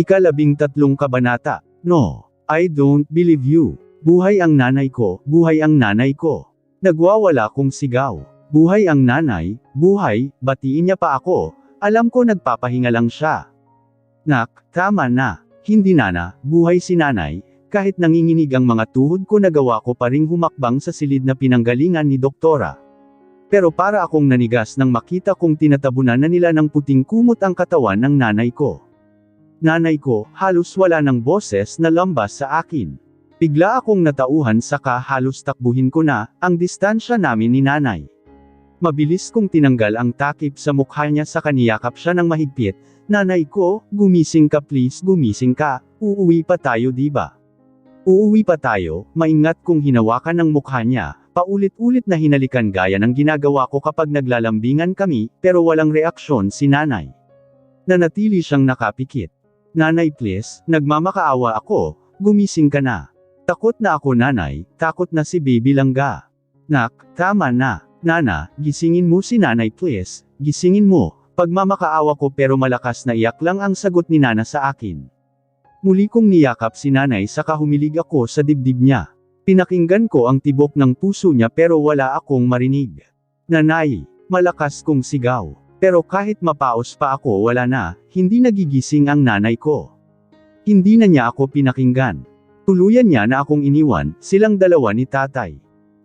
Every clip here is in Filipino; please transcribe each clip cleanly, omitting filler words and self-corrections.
Ika-13 kabanata. No, I don't believe you. Buhay ang nanay ko, buhay ang nanay ko. Nagwawala kong sigaw. Buhay ang nanay, buhay, batiin niya pa ako. Alam ko nagpapahinga lang siya. Nak, tama na. Hindi nana, buhay si nanay. Kahit nanginginig ang mga tuhod ko, nagawa ko pa ring humakbang sa silid na pinanggalingan ni Doktora. Pero para akong nanigas nang makita kong tinatabunan na nila ng puting kumot ang katawan ng nanay ko. Nanay ko, halos wala ng boses na lambas sa akin. Bigla akong natauhan saka halos takbuhin ko na, ang distansya namin ni nanay. Mabilis kong tinanggal ang takip sa mukha niya saka niyakap siya ng mahigpit. Nanay ko, gumising ka please, gumising ka, uuwi pa tayo diba? Uuwi pa tayo, maingat kong hinawakan ng mukha niya, paulit-ulit na hinalikan gaya ng ginagawa ko kapag naglalambingan kami, pero walang reaksyon si nanay. Nanatili siyang nakapikit. Nanay please, nagmamakaawa ako, gumising ka na. Takot na ako nanay, takot na si baby langga. Nak, tama na. Nana, gisingin mo si nanay please, gisingin mo. Pagmamakaawa ko pero malakas na iyak lang ang sagot ni nana sa akin. Muli kong niyakap si nanay saka humilig ako sa dibdib niya. Pinakinggan ko ang tibok ng puso niya pero wala akong marinig. Nanay, malakas kong sigaw. Pero kahit mapaos pa ako wala na, hindi nagigising ang nanay ko. Hindi na niya ako pinakinggan. Tuluyan niya na akong iniwan, silang dalawa ni tatay.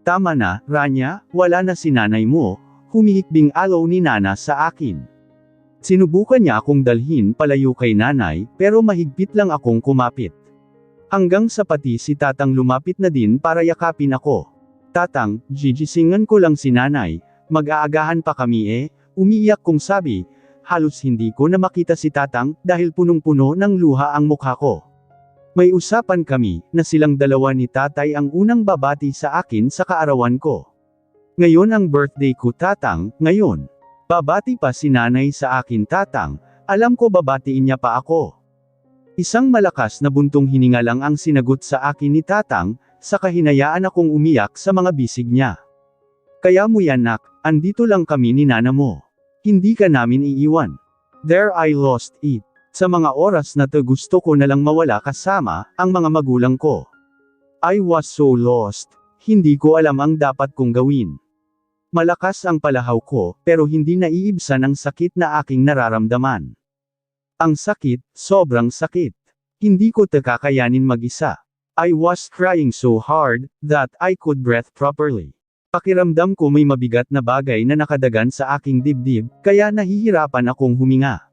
Tama na, Rania, wala na si nanay mo, humihikbing alaw ni nana sa akin. Sinubukan niya akong dalhin palayo kay nanay, pero mahigpit lang akong kumapit. Hanggang sa pati si tatang lumapit na din para yakapin ako. Tatang, gigisingan ko lang si nanay, mag-aagahan pa kami eh. Umiiyak kong sabi, halos hindi ko na makita si tatang dahil punong-puno ng luha ang mukha ko. May usapan kami na silang dalawa ni tatay ang unang babati sa akin sa kaarawan ko. Ngayon ang birthday ko tatang, ngayon. Babati pa si nanay sa akin tatang, alam ko babatiin niya pa ako. Isang malakas na buntong hininga lang ang sinagot sa akin ni tatang, saka hinayaan akong umiyak sa mga bisig niya. Kaya mo yan nak, andito lang kami ni nana mo. Hindi ka namin iiwan. There I lost it. Sa mga oras na to gusto ko na lang mawala kasama ang mga magulang ko. I was so lost. Hindi ko alam ang dapat kong gawin. Malakas ang palahaw ko, pero hindi naiibsan ang sakit na aking nararamdaman. Ang sakit, sobrang sakit. Hindi ko kakayanin mag-isa. I was crying so hard that I could breathe properly. Pakiramdam ko may mabigat na bagay na nakadagan sa aking dibdib, kaya nahihirapan akong huminga.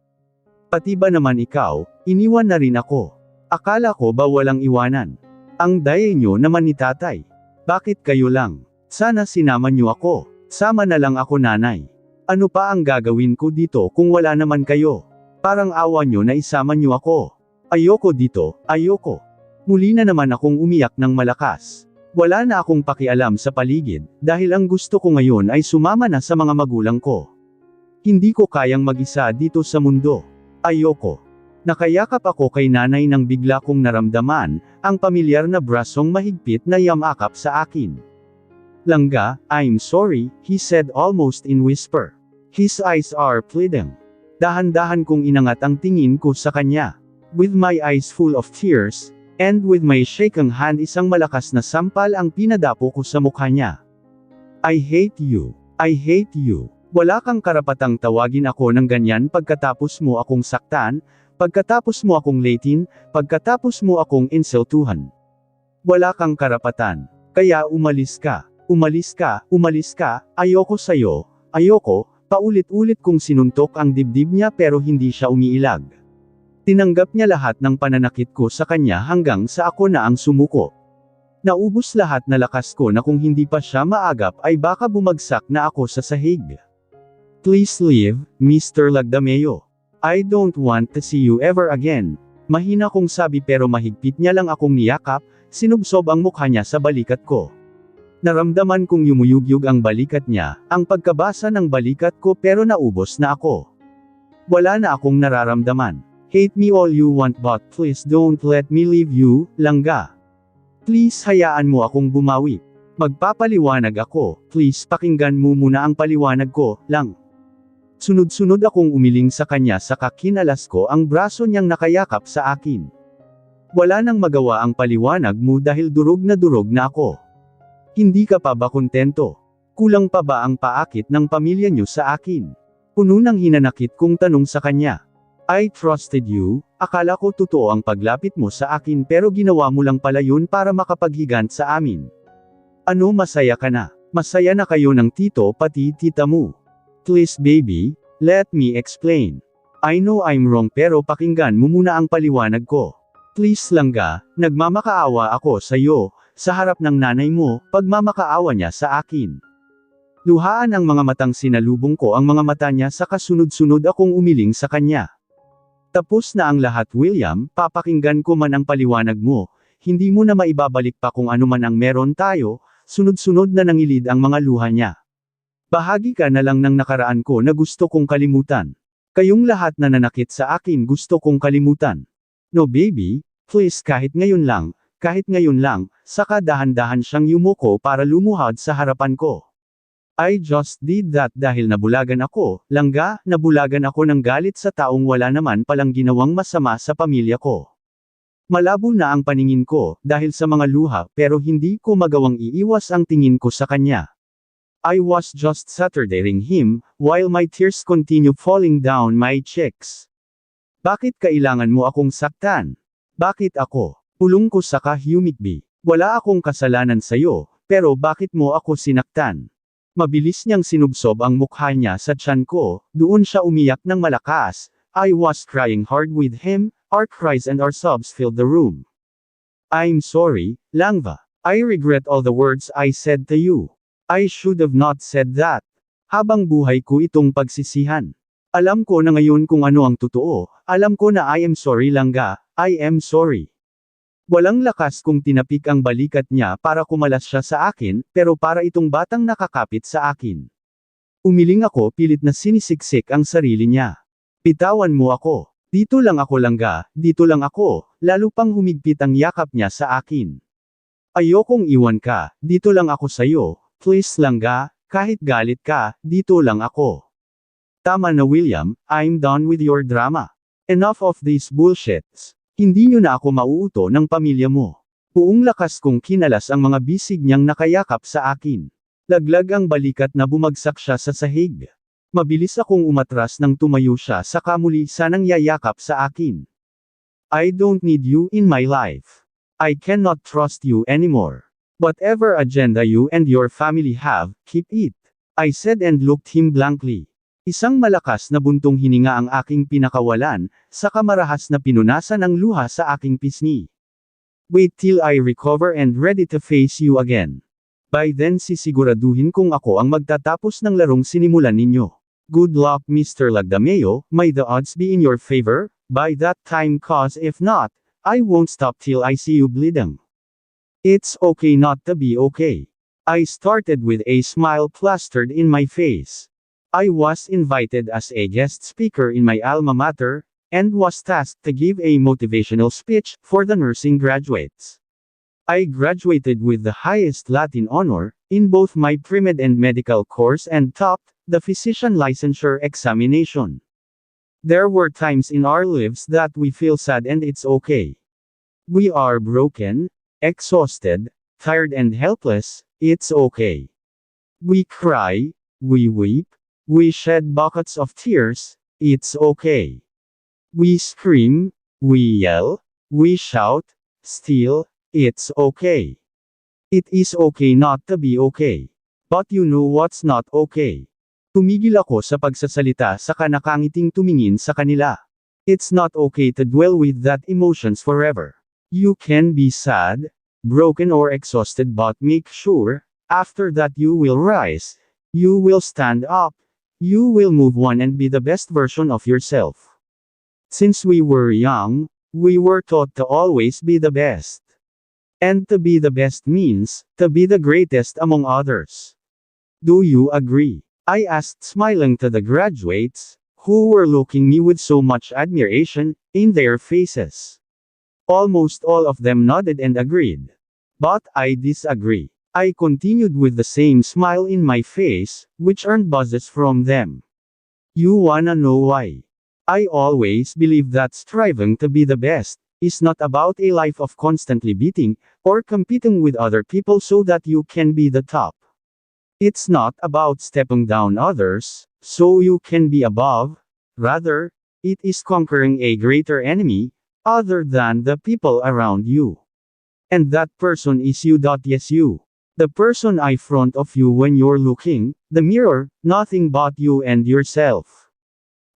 Pati ba naman ikaw, iniwan na rin ako. Akala ko ba walang iwanan? Ang daya nyo naman ni tatay. Bakit kayo lang? Sana sinama nyo ako. Sama na lang ako nanay. Ano pa ang gagawin ko dito kung wala naman kayo? Parang awa nyo na isama nyo ako. Ayoko dito, ayoko. Muli na naman akong umiyak ng malakas. Wala na akong pakialam sa paligid, dahil ang gusto ko ngayon ay sumama na sa mga magulang ko. Hindi ko kayang mag-isa dito sa mundo. Ayoko. Nakayakap ako kay nanay nang bigla kong naramdaman, ang pamilyar na brasong mahigpit na yamakap sa akin. Langga, I'm sorry, he said almost in whisper. His eyes are pleading. Dahan-dahan kong inangat ang tingin ko sa kanya. With my eyes full of tears, and with my shaking hand isang malakas na sampal ang pinadapo ko sa mukha niya. I hate you. I hate you. Wala kang karapatang tawagin ako ng ganyan pagkatapos mo akong saktan, pagkatapos mo akong latin, pagkatapos mo akong insultuhan. Wala kang karapatan. Kaya umalis ka. Umalis ka, umalis ka, ayoko sayo, ayoko, paulit-ulit kong sinuntok ang dibdib niya pero hindi siya umiilag. Tinanggap niya lahat ng pananakit ko sa kanya hanggang sa ako na ang sumuko. Naubos lahat na lakas ko na kung hindi pa siya maagap ay baka bumagsak na ako sa sahig. Please leave, Mr. Lagdameo. I don't want to see you ever again. Mahina kong sabi pero mahigpit niya lang akong niyakap, sinubsob ang mukha niya sa balikat ko. Naramdaman kong yumuyugyug ang balikat niya, ang pagkabasa ng balikat ko pero naubos na ako. Wala na akong nararamdaman. Hate me all you want but please don't let me leave you, langga. Please hayaan mo akong bumawi. Magpapaliwanag ako, please pakinggan mo muna ang paliwanag ko, lang. Sunod-sunod akong umiling sa kanya saka kinalas ko ang braso niyang nakayakap sa akin. Wala nang magawa ang paliwanag mo dahil durog na ako. Hindi ka pa ba kontento? Kulang pa ba ang paakit ng pamilya niyo sa akin? Puno ng hinanakit kong tanong sa kanya. I trusted you, akala ko totoo ang paglapit mo sa akin pero ginawa mo lang pala yun para makapaghigant sa amin. Ano, masaya ka na? Masaya na kayo ng tito pati tita mo. Please baby, let me explain. I know I'm wrong pero pakinggan mo muna ang paliwanag ko. Please langga, nagmamakaawa ako sa iyo, sa harap ng nanay mo, pagmamakaawa niya sa akin. Luhaan ang mga matang sinalubong ko ang mga mata niya sa kasunod-sunod akong umiling sa kanya. Tapos na ang lahat William, papakinggan ko man ang paliwanag mo, hindi mo na maibabalik pa kung ano man ang meron tayo, sunod-sunod na nangilid ang mga luha niya. Bahagi ka na lang ng nakaraan ko na gusto kong kalimutan. Kayong lahat na nanakit sa akin gusto kong kalimutan. No baby, please kahit ngayon lang, saka dahan-dahan siyang yumuko para lumuhad sa harapan ko. I just did that dahil nabulagan ako, langga, nabulagan ako ng galit sa taong wala naman palang ginawang masama sa pamilya ko. Malabo na ang paningin ko, dahil sa mga luha, pero hindi ko magawang iiwas ang tingin ko sa kanya. I was just saturdering him, while my tears continue falling down my cheeks. Bakit kailangan mo akong saktan? Bakit ako? Pulong ko sa kahumikbi. Wala akong kasalanan sa'yo, pero bakit mo ako sinaktan? Mabilis niyang sinubsob ang mukha niya sa tiyan ko, doon siya umiyak ng malakas. I was crying hard with him, our cries and our sobs filled the room. I'm sorry, Langva. I regret all the words I said to you. I should have not said that. Habang buhay ko itong pagsisihan. Alam ko na ngayon kung ano ang totoo, alam ko na I am sorry langga, I am sorry. Walang lakas kung tinapik ang balikat niya para kumalas siya sa akin, pero para itong batang nakakapit sa akin. Umiling ako pilit na sinisiksik ang sarili niya. Bitawan mo ako. Dito lang ako langga, dito lang ako, lalo pang humigpit ang yakap niya sa akin. Ayokong iwan ka, dito lang ako sa'yo. Please langga, kahit galit ka, dito lang ako. Tama na William, I'm done with your drama. Enough of these bullshits. Hindi nyo na ako mauuto ng pamilya mo. Buong lakas kong kinalas ang mga bisig niyang nakayakap sa akin. Laglag ang balikat na bumagsak siya sa sahig. Mabilis akong umatras nang tumayo siya sa kamuli sanang yayakap sa akin. I don't need you in my life. I cannot trust you anymore. Whatever agenda you and your family have, keep it. I said and looked him blankly. Isang malakas na buntong hininga ang aking pinakawalan, saka marahas na pinunasan ang luha sa aking pisngi. Wait till I recover and ready to face you again. By then sisiguraduhin kong ako ang magtatapos ng larong sinimulan ninyo. Good luck Mr. Lagdameo, may the odds be in your favor, by that time cause if not, I won't stop till I see you bleeding. It's okay not to be okay. I started with a smile plastered in my face. I was invited as a guest speaker in my alma mater, and was tasked to give a motivational speech for the nursing graduates. I graduated with the highest Latin honor, in both my pre-med and medical course and topped the physician licensure examination. There were times in our lives that we feel sad and it's okay. We are broken, exhausted, tired and helpless, it's okay. We cry, we weep, we shed buckets of tears, it's okay. We scream, we yell, we shout, still, it's okay. It is okay not to be okay. But you know what's not okay. Tumigil ako sa pagsasalita saka nakangiting tumingin sa kanila. It's not okay to dwell with that emotions forever. You can be sad, broken or exhausted but make sure, after that you will rise, you will stand up, you will move on and be the best version of yourself. Since we were young, we were taught to always be the best. And to be the best means, to be the greatest among others. Do you agree? I asked smiling to the graduates, who were looking me with so much admiration, in their faces. Almost all of them nodded and agreed. But I disagree. I continued with the same smile in my face, which earned buzzes from them. You wanna know why? I always believe that striving to be the best is not about a life of constantly beating or competing with other people so that you can be the top. It's not about stepping down others so you can be above. Rather, it is conquering a greater enemy other than the people around you. And that person is you. Yes, you. The person in front of you when you're looking, the mirror, nothing but you and yourself.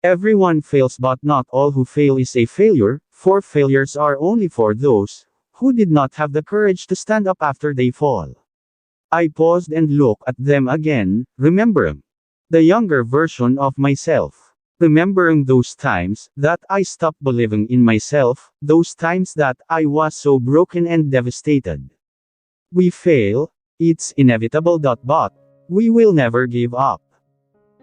Everyone fails, but not all who fail is a failure, for failures are only for those who did not have the courage to stand up after they fall. I paused and looked at them again, remembering the younger version of myself. Remembering those times that I stopped believing in myself, those times that I was so broken and devastated. We fail, it's inevitable. But we will never give up.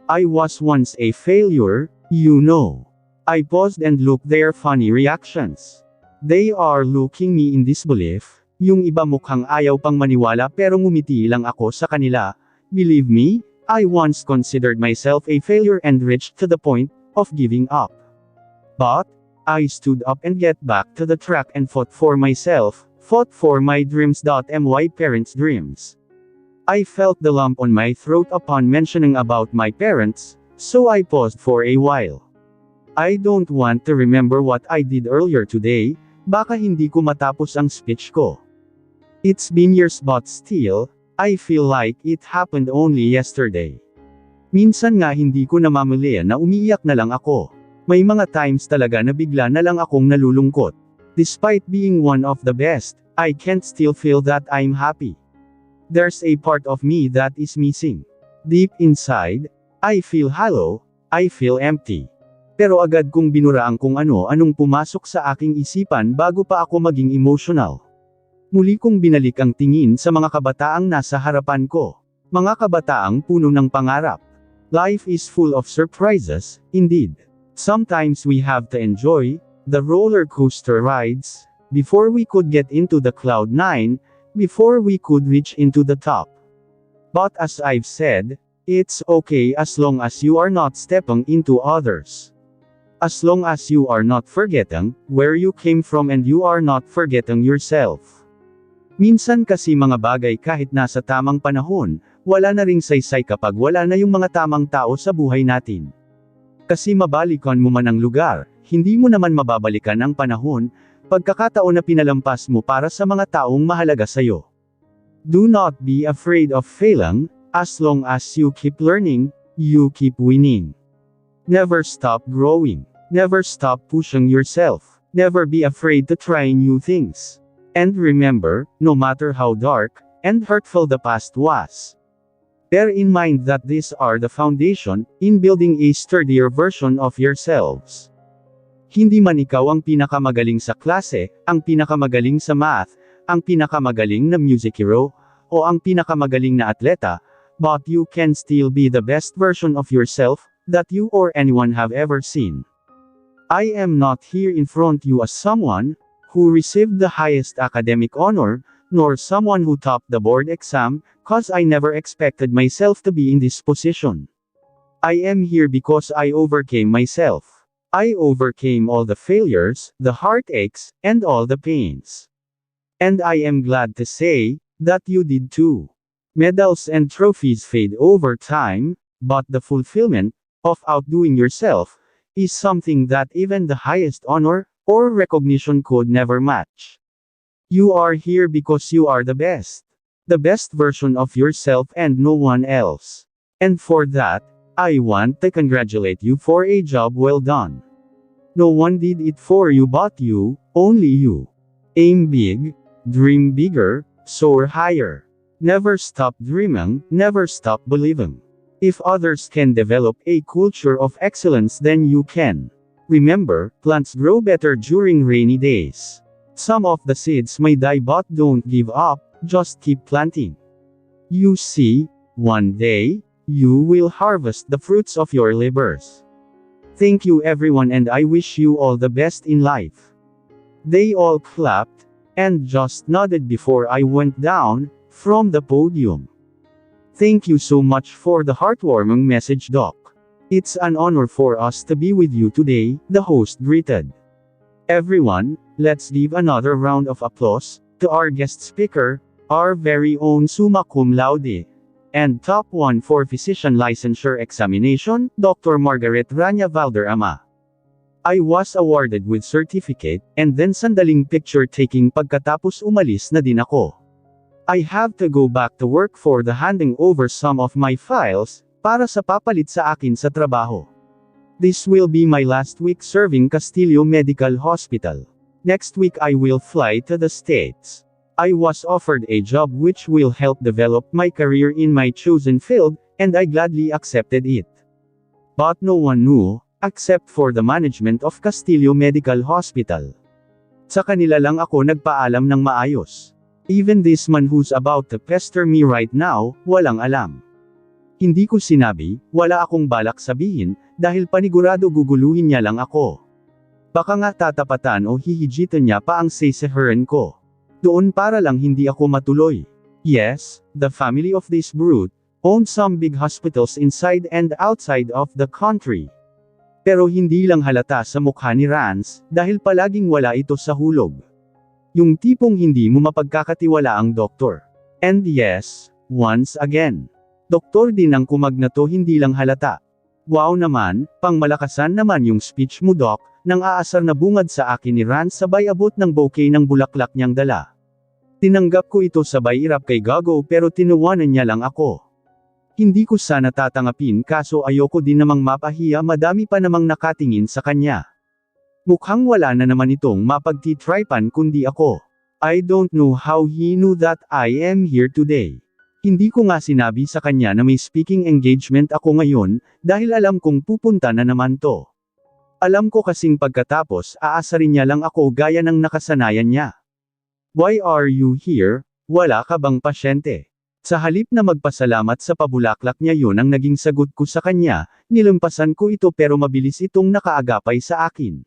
I was once a failure, you know. I paused and looked their funny reactions. They are looking me in disbelief, yung iba mukhang ayaw pang maniwala pero ngumiti lang ako sa kanila. Believe me, I once considered myself a failure and reached to the point of giving up. But I stood up and get back to the track and fought for myself, fought for my dreams. My parents' dreams. I felt the lump on my throat upon mentioning about my parents, so I paused for a while. I don't want to remember what I did earlier today, baka hindi ko matapos ang speech ko. It's been years but still, I feel like it happened only yesterday. Minsan nga hindi ko namamalayan na umiiyak na lang ako. May mga times talaga na bigla na lang akong nalulungkot. Despite being one of the best, I can't still feel that I'm happy. There's a part of me that is missing. Deep inside, I feel hollow, I feel empty. Pero agad kong binuraan kung ano-anong pumasok sa aking isipan bago pa ako maging emotional. Muli kong binalik ang tingin sa mga kabataang nasa harapan ko. Mga kabataang puno ng pangarap. Life is full of surprises, indeed. Sometimes we have to enjoy the roller coaster rides before we could get into the cloud nine, before we could reach into the top. But as I've said, it's okay as long as you are not stepping into others. As long as you are not forgetting where you came from and you are not forgetting yourself. Minsan kasi mga bagay kahit nasa tamang panahon, wala na ring saysay kapag wala na yung mga tamang tao sa buhay natin. Kasi mabalikan mo man ang lugar, hindi mo naman mababalikan ang panahon, pagkakataon na pinalampas mo para sa mga taong mahalaga sa'yo. Do not be afraid of failing, as long as you keep learning, you keep winning. Never stop growing. Never stop pushing yourself. Never be afraid to try new things. And remember, no matter how dark and hurtful the past was, bear in mind that these are the foundation in building a sturdier version of yourselves. Hindi man ikaw ang pinakamagaling sa klase, ang pinakamagaling sa math, ang pinakamagaling na music hero, o ang pinakamagaling na atleta, but you can still be the best version of yourself that you or anyone have ever seen. I am not here in front of you as someone who received the highest academic honor, nor someone who topped the board exam, cause I never expected myself to be in this position. I am here because I overcame myself. I overcame all the failures, the heartaches, and all the pains. And I am glad to say that you did too. Medals and trophies fade over time, but the fulfillment of outdoing yourself is something that even the highest honor or recognition could never match. You are here because you are the best version of yourself and no one else. And for that, I want to congratulate you for a job well done. No one did it for you but you, only you. Aim big, dream bigger, soar higher. Never stop dreaming, never stop believing. If others can develop a culture of excellence, then you can. Remember, plants grow better during rainy days. Some of the seeds may die but don't give up, just keep planting. You see, one day, you will harvest the fruits of your labors. Thank you everyone and I wish you all the best in life. They all clapped, and just nodded before I went down from the podium. Thank you so much for the heartwarming message, Doc. It's an honor for us to be with you today, the host greeted. Everyone, let's give another round of applause to our guest speaker, our very own summa cum laude and top 1 for physician licensure examination, Dr. Margaret Rania Valderrama. I was awarded with certificate, and then sandaling picture taking pagkatapos umalis na din ako. I have to go back to work for the handing over some of my files, para sa papalit sa akin sa trabaho. This will be my last week serving Castillo Medical Hospital. Next week I will fly to the States. I was offered a job which will help develop my career in my chosen field, and I gladly accepted it. But no one knew, except for the management of Castillo Medical Hospital. Sa kanila lang ako nagpaalam ng maayos. Even this man who's about to pester me right now, walang alam. Hindi ko sinabi, wala akong balak sabihin, dahil panigurado guguluhin niya lang ako. Baka nga tatapatan o hihijitan niya pa ang sasahuran ko. Doon para lang hindi ako matuloy. Yes, the family of this brute owned some big hospitals inside and outside of the country. Pero hindi lang halata sa mukha ni Rance, dahil palaging wala ito sa hulog. Yung tipong hindi mo mapagkakatiwala ang doktor. And yes, once again, doktor din ang kumag na to hindi lang halata. Wow naman, pangmalakasan naman yung speech mo doc, nang aasar na bungad sa akin ni Rance sabay abot ng bouquet ng bulaklak niyang dala. Tinanggap ko ito sabay irap kay Gago pero tinuwanan niya lang ako. Hindi ko sana tatangapin kaso ayoko din namang mapahiya madami pa namang nakatingin sa kanya. Mukhang wala na naman itong mapagtitripan kundi ako. I don't know how he knew that I am here today. Hindi ko nga sinabi sa kanya na may speaking engagement ako ngayon, dahil alam kong pupunta na naman to. Alam ko kasing pagkatapos aasarin niya lang ako gaya ng nakasanayan niya. Why are you here? Wala ka bang pasyente? Sa halip na magpasalamat sa pabulaklak niya yun ang naging sagot ko sa kanya, nilampasan ko ito pero mabilis itong nakaagapay sa akin.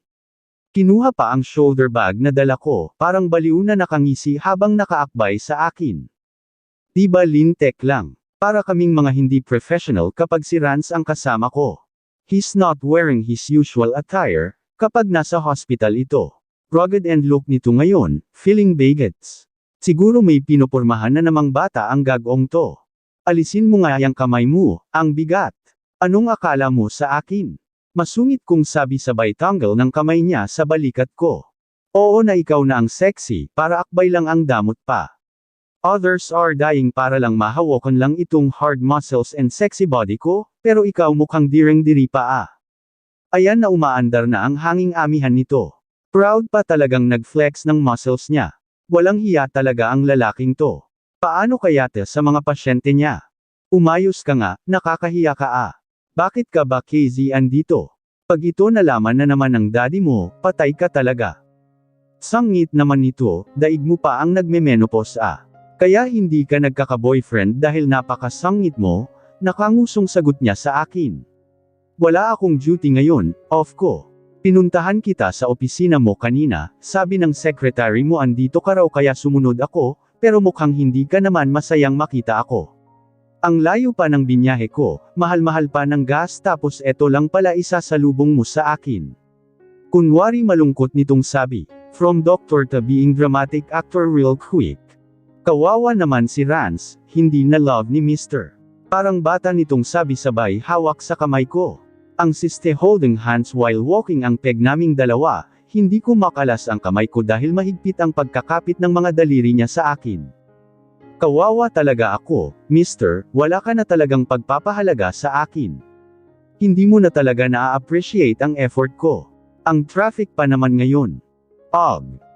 Kinuha pa ang shoulder bag na dala ko, parang baliw na nakangisi habang nakaakbay sa akin. Diba lintek lang? Para kaming mga hindi professional kapag si Rance ang kasama ko. He's not wearing his usual attire, kapag nasa hospital ito. Rugged and look nito ngayon, feeling bagets. Siguro may pinupormahan na namang bata ang gagong to. Alisin mo nga yung kamay mo, ang bigat. Anong akala mo sa akin? Masungit kong sabi sabay tanggal ng kamay niya sa balikat ko. Oo na ikaw na ang sexy, para akbay lang ang damot pa. Others are dying para lang mahawakan lang itong hard muscles and sexy body ko, pero ikaw mukhang direng-diri pa ah. Ayan na umaandar na ang hanging amihan nito. Proud pa talagang nag-flex ng muscles niya. Walang hiya talaga ang lalaking to. Paano kaya sa mga pasyente niya? Umayos ka nga, nakakahiya ka ah. Bakit ka ba KZ andito? Pag ito nalaman na naman ng daddy mo, patay ka talaga. Sangit naman nito, daig mo pa ang nagme-menopause ah. Kaya hindi ka nagkaka-boyfriend dahil napakasangit mo, nakangusong sagot niya sa akin. Wala akong duty ngayon, off ko. Pinuntahan kita sa opisina mo kanina, sabi ng secretary mo andito ka raw kaya sumunod ako, pero mukhang hindi ka naman masayang makita ako. Ang layo pa ng binyahe ko, mahal-mahal pa ng gas tapos eto lang pala isasalubong mo sa akin. Kunwari malungkot nitong sabi, from doctor to being dramatic actor real quick. Kawawa naman si Rance, hindi na love ni Mr. Parang bata nitong sabi sabay hawak sa kamay ko. Ang siste holding hands while walking ang peg naming dalawa, hindi ko makalas ang kamay ko dahil mahigpit ang pagkakapit ng mga daliri niya sa akin. Kawawa talaga ako, Mr., wala ka na talagang pagpapahalaga sa akin. Hindi mo na talaga na-appreciate ang effort ko. Ang traffic pa naman ngayon.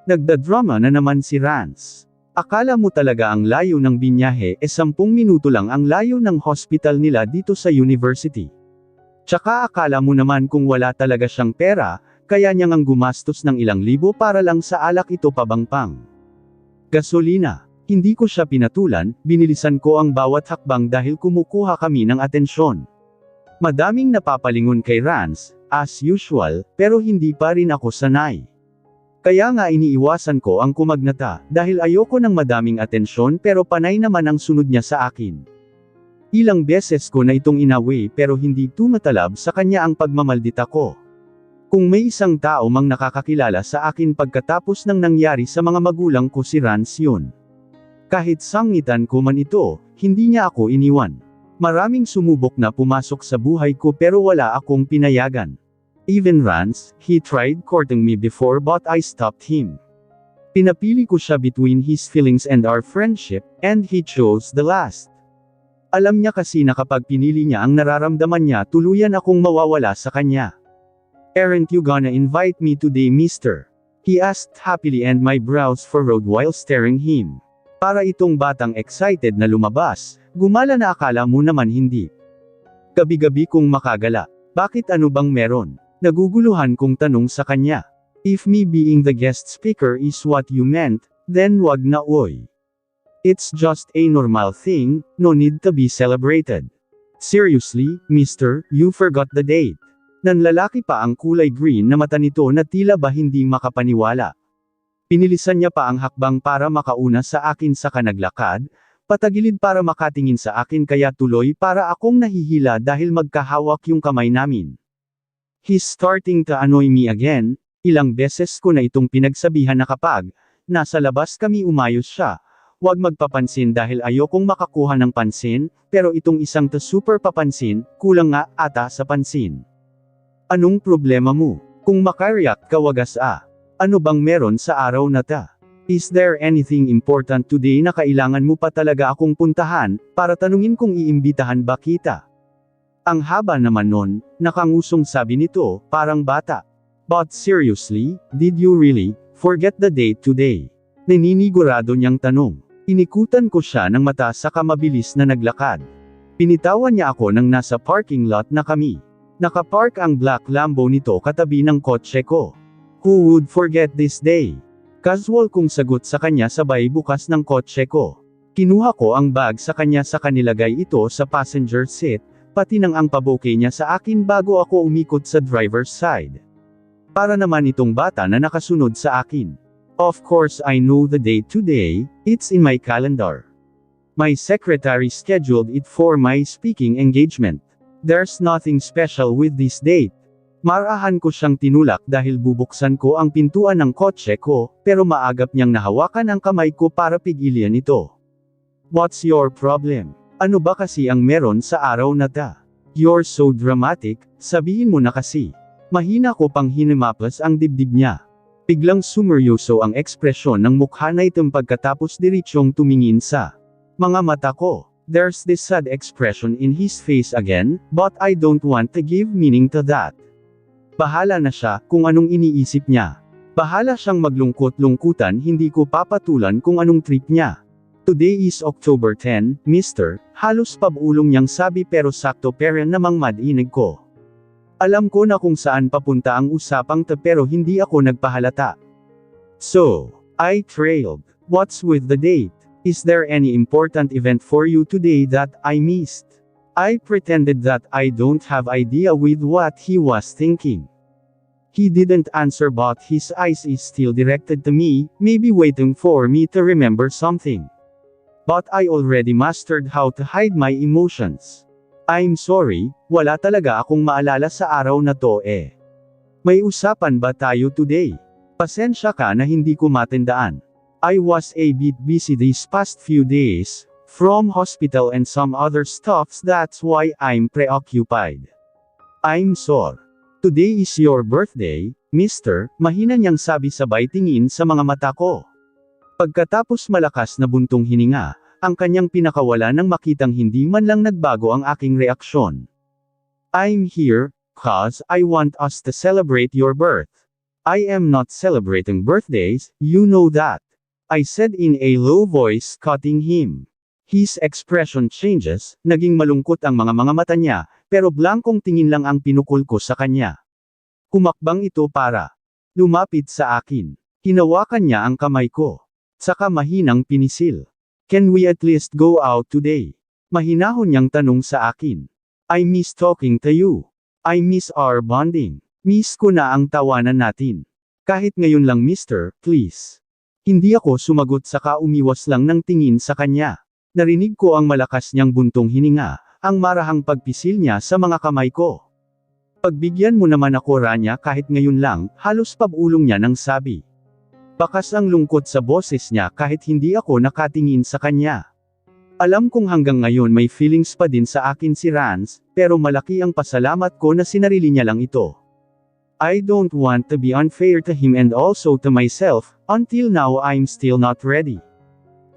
Nagdadrama na naman si Rance. Akala mo talaga ang layo ng binyahe 10 minuto lang ang layo ng hospital nila dito sa university. Tsaka akala mo naman kung wala talaga siyang pera, kaya niya ngang gumastos ng ilang libo para lang sa alak ito pabangpang. Gasolina. Hindi ko siya pinatulan, binilisan ko ang bawat hakbang dahil kumukuha kami ng atensyon. Madaming napapalingon kay Rance, as usual, pero hindi pa rin ako sanay. Kaya nga iniiwasan ko ang kumagnata, dahil ayoko ng madaming atensyon pero panay naman ang sunod niya sa akin. Ilang beses ko na itong inaway pero hindi tumatalab sa kanya ang pagmamaldita ko. Kung may isang tao mang nakakakilala sa akin pagkatapos ng nangyari sa mga magulang ko, si Rance yun. Kahit sangitan ko man ito, hindi niya ako iniwan. Maraming sumubok na pumasok sa buhay ko pero wala akong pinayagan. Even Rance, he tried courting me before but I stopped him. Pinapili ko siya between his feelings and our friendship, and he chose the last. Alam niya kasi na kapag pinili niya ang nararamdaman niya, tuluyan akong mawawala sa kanya. "Aren't you gonna invite me today, mister?" He asked happily and my brows furrowed while staring him. Para itong batang excited na lumabas, gumala na akala mo naman hindi. Gabi-gabi kong makagala. Bakit, ano bang meron? Naguguluhan kong tanong sa kanya. If me being the guest speaker is what you meant, then wag na oy. It's just a normal thing, no need to be celebrated. Seriously, mister, you forgot the date. Nanlalaki pa ang kulay green na mata nito na tila ba hindi makapaniwala. Pinilisan niya pa ang hakbang para makauna sa akin sa kanaglakad, patagilid para makatingin sa akin kaya tuloy para akong nahihila dahil magkahawak yung kamay namin. He's starting to annoy me again, ilang beses ko na itong pinagsabihan na kapag nasa labas kami umayos siya, huwag magpapansin dahil ayokong makakuha ng pansin, pero itong isang to super papansin, kulang nga ata sa pansin. Anong problema mo? Kung makareact ka wagas Ano bang meron sa araw na ta? Is there anything important today na kailangan mo pa talaga akong puntahan, para tanungin kung iimbitahan ba kita? Ang haba naman nun, nakangusong sabi nito, parang bata. But seriously, did you really forget the date today? Naninigurado niyang tanong. Inikutan ko siya ng mata saka mabilis na naglakad. Pinitawan niya ako nang nasa parking lot na kami. Nakapark ang black Lambo nito katabi ng kotse ko. Who would forget this day? Casual kong sagot sa kanya sabay bukas ng kotse ko. Kinuha ko ang bag sa kanya saka nilagay ito sa passenger seat, pati nang ang paboke niya sa akin bago ako umikot sa driver's side. Para naman itong bata na nakasunod sa akin. Of course I know the date today, it's in my calendar. My secretary scheduled it for my speaking engagement. There's nothing special with this date. Marahan ko siyang tinulak dahil bubuksan ko ang pintuan ng kotse ko, pero maagap niyang nahawakan ang kamay ko para pigilin ito. What's your problem? Ano ba kasi ang meron sa araw na ta? You're so dramatic, sabihin mo na kasi. Mahina ko pang hinimapas ang dibdib niya. Biglang sumeryoso ang ekspresyon ng mukha na itong pagkatapos diretsyong tumingin sa mga mata ko. There's this sad expression in his face again, but I don't want to give meaning to that. Bahala na siya kung anong iniisip niya. Bahala siyang maglungkot-lungkutan, hindi ko papatulan kung anong trip niya. Today is October 10, mister, halos pabulong niyang sabi pero sakto pera namang madinig ko. Alam ko na kung saan papunta ang usapang to pero hindi ako nagpahalata. So, I trailed. What's with the date? Is there any important event for you today that I missed? I pretended that I don't have idea with what he was thinking. He didn't answer but his eyes is still directed to me, maybe waiting for me to remember something. But I already mastered how to hide my emotions. I'm sorry, wala talaga akong maalala sa araw na to May usapan ba tayo today? Pasensya ka na hindi ko matandaan. I was a bit busy these past few days. From hospital and some other stuffs, that's why I'm preoccupied. I'm sorry. Today is your birthday, mister, mahina niyang sabi sabay tingin sa mga mata ko. Pagkatapos malakas na buntong hininga, ang kanyang pinakawala nang makitang hindi man lang nagbago ang aking reaksyon. I'm here, cause I want us to celebrate your birth. I am not celebrating birthdays, you know that. I said in a low voice, cutting him. His expression changes, naging malungkot ang mga mata niya, pero blankong tingin lang ang pinukol ko sa kanya. Kumakbang ito para lumapit sa akin. Hinawakan niya ang kamay ko. Saka mahinang pinisil. Can we at least go out today? Mahinahon niyang tanong sa akin. I miss talking to you. I miss our bonding. Miss ko na ang tawanan natin. Kahit ngayon lang mister, please. Hindi ako sumagot saka umiwas lang ng tingin sa kanya. Narinig ko ang malakas niyang buntong hininga, ang marahang pagpisil niya sa mga kamay ko. Pagbigyan mo naman ako, Rania, kahit ngayon lang, halos pabulong niya nang sabi. Bakas ang lungkot sa boses niya kahit hindi ako nakatingin sa kanya. Alam kong hanggang ngayon may feelings pa din sa akin si Rance, pero malaki ang pasalamat ko na sinarili niya lang ito. I don't want to be unfair to him and also to myself, until now I'm still not ready.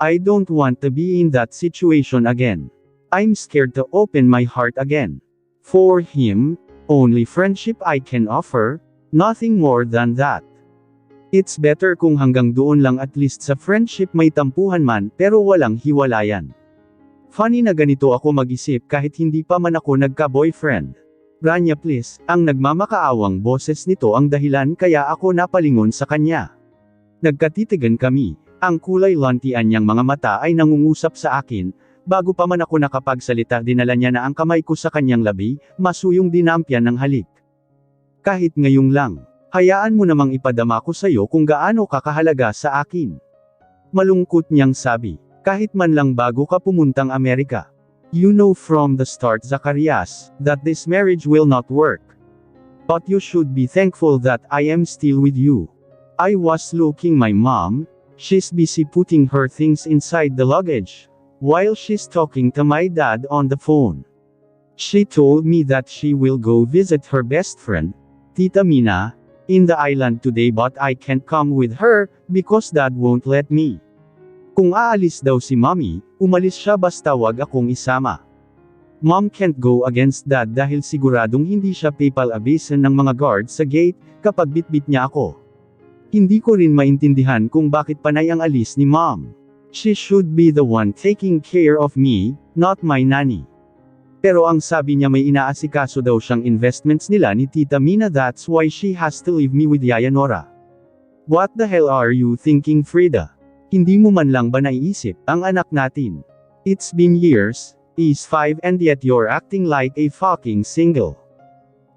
I don't want to be in that situation again. I'm scared to open my heart again. For him, only friendship I can offer, nothing more than that. It's better kung hanggang doon lang, at least sa friendship may tampuhan man pero walang hiwalayan. Funny na ganito ako mag-isip kahit hindi pa man ako nagka-boyfriend. Rania please, ang nagmamakaawang boses nito ang dahilan kaya ako napalingon sa kanya. Nagkatitigan kami. Ang kulay lantian niyang mga mata ay nangungusap sa akin, bago pa man ako nakapagsalita dinala niya na ang kamay ko sa kanyang labi, masuyong dinampyan ng halik. Kahit ngayong lang, hayaan mo namang ipadama ko sa'yo kung gaano ka kahalaga sa akin. Malungkot niyang sabi, kahit man lang bago ka pumuntang Amerika. You know from the start, Zacarias, that this marriage will not work. But you should be thankful that I am still with you. I was looking my mom. She's busy putting her things inside the luggage, while she's talking to my dad on the phone. She told me that she will go visit her best friend, Tita Mina, in the island today, but I can't come with her, because dad won't let me. Kung aalis daw si mommy, umalis siya basta wag akong isama. Mom can't go against dad dahil siguradong hindi siya papalabisan ng mga guards sa gate, kapag bitbit niya ako. Hindi ko rin maintindihan kung bakit panay ang alis ni mom. She should be the one taking care of me, not my nanny. Pero ang sabi niya may inaasikaso daw siyang investments nila ni Tita Mina, that's why she has to leave me with Yaya Nora. What the hell are you thinking, Frida? Hindi mo man lang ba naiisip ang anak natin? It's been years, he's 5 and yet you're acting like a fucking single.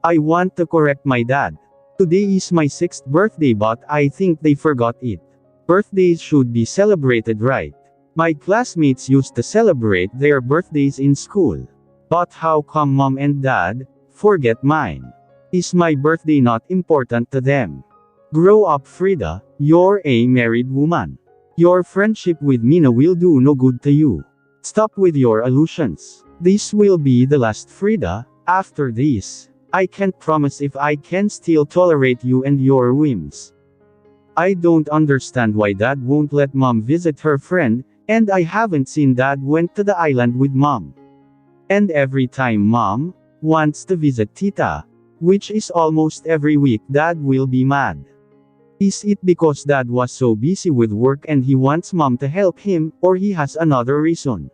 I want to correct my dad. Today is my 6th birthday, but I think they forgot it. Birthdays should be celebrated, right? My classmates used to celebrate their birthdays in school. But how come mom and dad forget mine? Is my birthday not important to them? Grow up, Frida, you're a married woman. Your friendship with Mina will do no good to you. Stop with your illusions. This will be the last, Frida. After this, I can't promise if I can still tolerate you and your whims. I don't understand why dad won't let mom visit her friend, and I haven't seen dad went to the island with mom. And every time mom wants to visit tita, which is almost every week, dad will be mad. Is it because dad was so busy with work and he wants mom to help him, or he has another reason?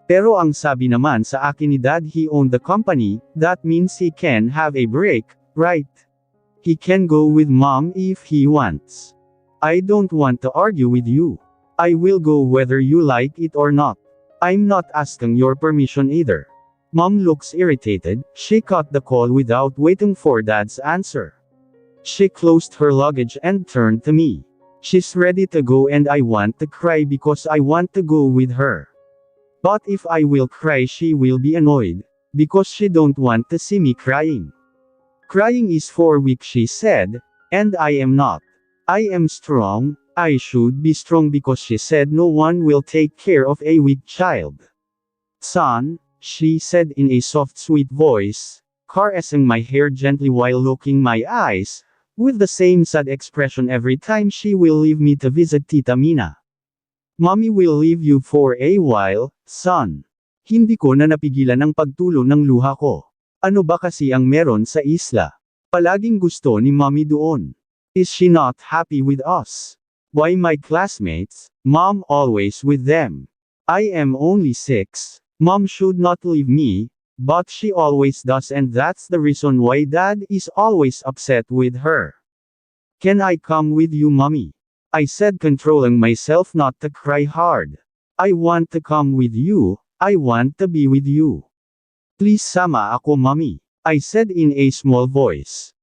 Pero ang sabi naman sa akin ni dad, he owned the company, that means he can have a break, right? He can go with mom if he wants. I don't want to argue with you. I will go whether you like it or not. I'm not asking your permission either. Mom looks irritated, she cut the call without waiting for dad's answer. She closed her luggage and turned to me. She's ready to go and I want to cry because I want to go with her. But if I will cry, she will be annoyed, because she don't want to see me crying. Crying is for weak, she said, and I am not. I am strong. I should be strong because she said no one will take care of a weak child. Son, she said in a soft sweet voice, caressing my hair gently while looking my eyes, with the same sad expression every time she will leave me to visit Tita Mina. Mommy will leave you for a while, son. Hindi ko na napigilan ang pagtulo ng luha ko. Ano ba kasi ang meron sa isla? Palaging gusto ni mommy doon. Is she not happy with us? Why my classmates, mom always with them? I am only 6, mom should not leave me, but she always does, and that's the reason why dad is always upset with her. Can I come with you, mommy? I said, controlling myself not to cry hard. I want to come with you, I want to be with you. Please sama ako, mommy, I said in a small voice.